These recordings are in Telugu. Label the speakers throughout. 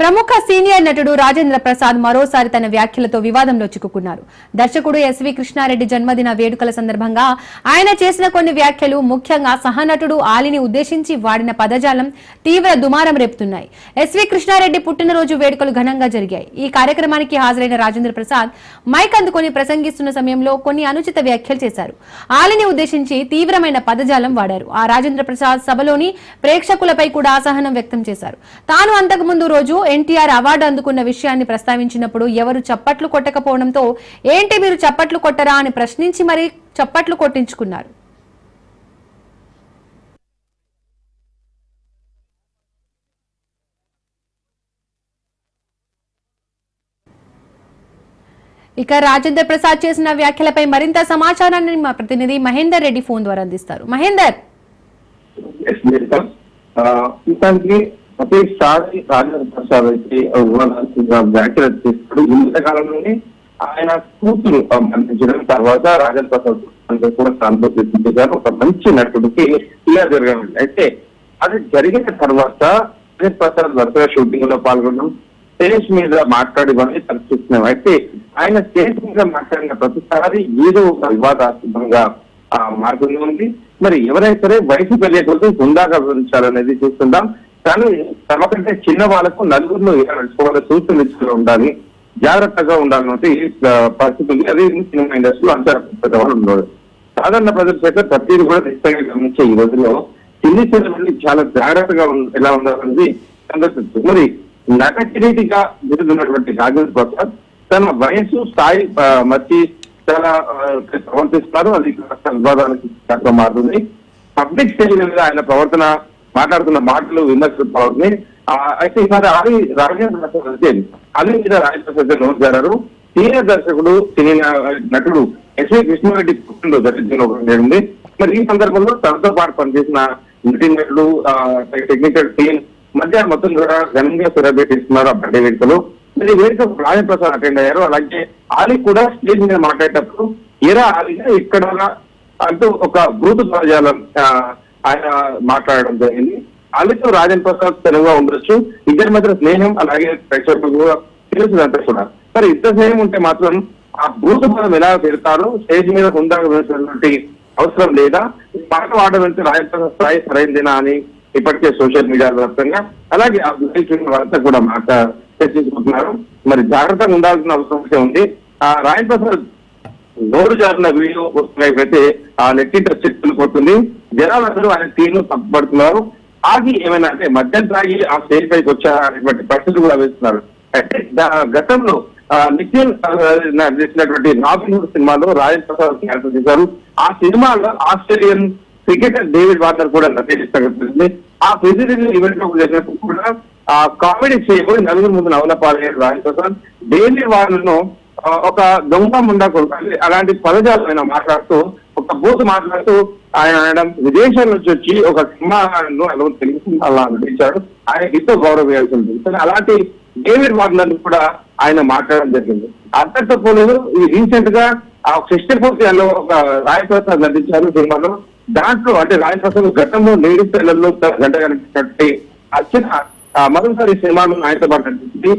Speaker 1: ప్రముఖ సీనియర్ నటుడు రాజేంద్ర ప్రసాద్ మరోసారి తన వ్యాఖ్యలతో వివాదంలో చిక్కుకున్నారు. దర్శకుడు ఎస్వి కృష్ణారెడ్డి జన్మదిన వేడుకల సందర్భంగా ఆయన చేసిన కొన్ని వ్యాఖ్యలు, ముఖ్యంగా సహనటుడు ఆలిని ఉద్దేశించి వాడిన పదజాలం తీవ్ర దుమారం రేపుతున్నాయి. ఎస్వి కృష్ణారెడ్డి పుట్టినరోజు వేడుకలు ఘనంగా జరిగాయి. ఈ కార్యక్రమానికి హాజరైన రాజేంద్ర ప్రసాద్ మైక్ అందుకొని ప్రసంగిస్తున్న సమయంలో కొన్ని అనుచిత వ్యాఖ్యలు చేశారు. ఆలిని ఉద్దేశించి తీవ్రమైన పదజాలం వాడారు. ఆ రాజేంద్ర ప్రసాద్ సభలోని ప్రేక్షకులపై కూడా అసహనం వ్యక్తం చేశారు. తాను అంతకుముందు రోజు ఎన్టీఆర్ అవార్డు అందుకున్న విషయాన్ని ప్రస్తావించినప్పుడు ఎవరు చప్పట్లు కొట్టకపోవడంతో ఏంటి మీరు చప్పట్లు కొట్టరా అని ప్రశ్నించి మరీ చప్పట్లు కొట్టించుకున్నారు. ఇక రాజేంద్ర ప్రసాద్ చేసిన వ్యాఖ్యలపై మరింత సమాచారాన్ని మా ప్రతినిధి మహేందర్ రెడ్డి ఫోన్ ద్వారా అందిస్తారు. మహేందర్,
Speaker 2: ప్రతిసారి రాజేంద్ర ప్రసాద్ అయితే వ్యాఖ్యలు చేస్తాడు. ఈ మధ్యకాలంలోనే ఆయన కూతురు మరణించడం తర్వాత రాజేంద్ర ప్రసాద్ కూడా సానుభూతి ఒక మంచి నటుడికి ఇలా జరగడం. అయితే అది జరిగిన తర్వాత రాజేంద్ర ప్రసాద్ వరుసగా షూటింగ్ లో పాల్గొనడం, స్టేజ్ మీద మాట్లాడేవన్నీ తరచుస్తున్నాం. అయితే ఆయన స్టేజ్ మీద మాట్లాడిన ప్రతిసారి ఏదో ఒక వివాదాస్పదంగా మార్గంలో ఉంది. మరి ఎవరైనా సరే వయసు పెరిగేకొద్ది హుందాగా వివరించాలనేది చూస్తుందాం. కానీ తమకంటే చిన్న వాళ్ళకు నలుగురిలో ఎలా నడుచుకోవాలో సూచనలు ఉండాలి, జాగ్రత్తగా ఉండాలన్నది పరిస్థితి ఉంది. అదే సినిమా ఇండస్ట్రీలో అంతర్గతంగా ఉండదు. సాధారణ ప్రజల చేత ప్రతిదీ కూడా నిశ్చయంగా గమనించే ఈ రోజుల్లో చిన్ని చిన్న చాలా జాగ్రత్తగా ఎలా ఉండాలన్నది సందర్శించు. మరి నట కిరీటిగా ఎదుగుతున్నటువంటి రాజేంద్ర ప్రసాద్ తన వయసు స్థాయి మర్చి చాలా ప్రవర్తిస్తున్నారు. అది వివాదానికి మారుతుంది. పబ్లిక్ స్టేజ్ మీద ఆయన ప్రవర్తన, మాట్లాడుతున్న మాటలు విమర్శలు పాల్గొని అయితే ఈసారి రాజేంద్ర ప్రసాద్ అలీ మీద రాజేంద్ర ప్రసాద్ నోట్ జారారు. సీనియర్ దర్శకుడు, సినీ నటుడు ఎస్వి కృష్ణారెడ్డి పుట్టినరోజు జరిగింది. మరి ఈ సందర్భంలో తనతో పాటు పనిచేసిన నటులు, టెక్నికల్ టీం మధ్య మొత్తం కూడా ఘనంగా సెలబ్రేట్ ఇస్తున్నారు ఆ బర్త్డే వేడుకలు. మరి వేడుకకు రాజేంద్ర ప్రసాద్ అటెండ్ అయ్యారు. అలాగే ఆలీ కూడా స్టేజ్ మీద మాట్లాడేటప్పుడు ఏరా ఆలీగా ఇక్కడ అంటూ ఒక భూత పదజాలం ఆయన మాట్లాడడం జరిగింది. ఆలీతో రాజేంద్ర ప్రసాద్ తెలుగుగా ఉండొచ్చు, ఇద్దరి మధ్య స్నేహం అలాగే ప్రేక్షకులు కూడా తెలుసుదంతా కూడా. మరి ఇంత స్నేహం ఉంటే మాత్రం ఆ భూత పదం ఎలా పెడతారో స్టేజ్ మీద ఉందాక వేసినటువంటి అవసరం లేదా, పాట వాడడం రాజేంద్ర ప్రసాద్ స్థాయి సరైనదేనా అని ఇప్పటికే సోషల్ మీడియా వ్యాప్తంగా అలాగే ఆ వాళ్ళంతా కూడా చర్చించుకుంటున్నారు. మరి జాగ్రత్తగా ఉండాల్సిన అవసరం ఉంది. ఆ రాజేంద్ర ప్రసాద్ నోరు జారిన వీడియో వస్తున్నైతే ఆ నెట్టింట చెట్టులు కొడుతుంది. జనాలందరూ ఆయన తీరును తప్పుపడుతున్నారు. ఆగి ఏమైనా అంటే మద్యం తాగి ఆ స్టేజ్ పైకి వచ్చారనేటువంటి పరిస్థితులు కూడా వేస్తున్నారు. అంటే గతంలో నిత్యం చేసినటువంటి రాబిన్హుడ్ సినిమాలో రాజేంద్ర ప్రసాద్ క్యారెక్టర్ చేశారు. ఆ సినిమాలో ఆస్ట్రేలియన్ క్రికెటర్ డేవిడ్ వార్నర్ కూడా నటిస్తుంది. ఆ ప్రెసిడెంట్ ఈవెంట్ లో చేసినప్పుడు కూడా ఆ కామెడీ చేయబోయి నలుగురు ముందు నవలపాలయ్యారు రాజేంద్ర ప్రసాద్. డేవిడ్ వార్నర్ ను ఒక దొంగ ఉండకూడదు అలాంటి పదజాలు ఆయన మాట్లాడుతూ, ఒక బూత్ మాట్లాడుతూ ఆయన అనడం, విదేశాల నుంచి వచ్చి ఒక సినిమాను తెలుగు సినిమాలా నటించాడు, ఆయన ఎంతో గౌరవం వేయాల్సి ఉంటుంది. అలాంటి డేవిడ్ వార్నర్ కూడా ఆయన మాట్లాడడం జరిగింది. అంతటితో పోలేదు, ఈ రీసెంట్ గా ఆ 64 ఒక రాజేంద్ర ప్రసాద్ నటించారు సినిమాలో. దాంట్లో అంటే రాజేంద్ర ప్రసాద్ గతంలో లేడీస్ టైలర్లో గంట కనిపించినట్టు వచ్చిన మరోసారి సినిమాలో ఆయనతో పాటు నటించింది.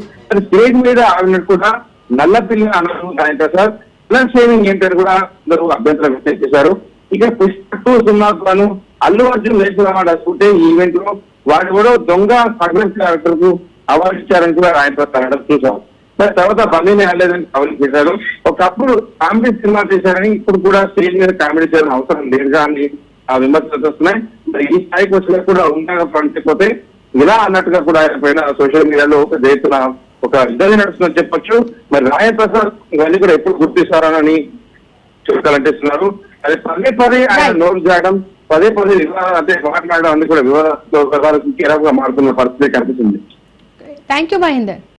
Speaker 2: స్టేజ్ మీద ఆడినట్టు కూడా నల్ల పిల్లి అన్నారు రాజేంద్ర ప్రసాద్. ప్లస్ షేవింగ్ ఏంటని కూడా అందరూ అభ్యంతరం వ్యక్తం చేశారు. ఇక పుష్ప 2 సినిమాను అల్లు అర్జున్ వేసుకుంటే ఈ ఈవెంట్ లో వాడు కూడా దొంగ సగ్రెస్ క్యారెక్టర్ కు అవార్డు ఇచ్చారని కూడా రాజేంద్ర ప్రసాద్ చూసాం. మరి తర్వాత బండిని ఆడలేదని కవలి చేశారు. ఒకప్పుడు కామెడీ సినిమా చేశారని ఇప్పుడు కూడా స్టేజ్ మీద కామెడీ చేయాలని అవసరం లేదుగా అని ఆ విమర్శలు వస్తున్నాయి. మరి ఈ స్థాయికి వచ్చినా కూడా ఉండగా పడిపోతే ఇలా అన్నట్టుగా కూడా ఆయన పైన సోషల్ మీడియాలో ఒక దేశన ఒక ఇద్దరు నడుస్తుందని చెప్పొచ్చు. మరి రాజేంద్ర ప్రసాద్ ఇవన్నీ కూడా ఎప్పుడు గుర్తిస్తారని చూడాలంటేస్తున్నారు. అదే పదే ఆయన నోరు చేయడం, పదే వివాదాలు అంటే మాట్లాడడం అన్ని కూడా వివాదాలుగా మారుతున్న పరిస్థితి కనిపిస్తుంది.
Speaker 1: Thank you Mahender.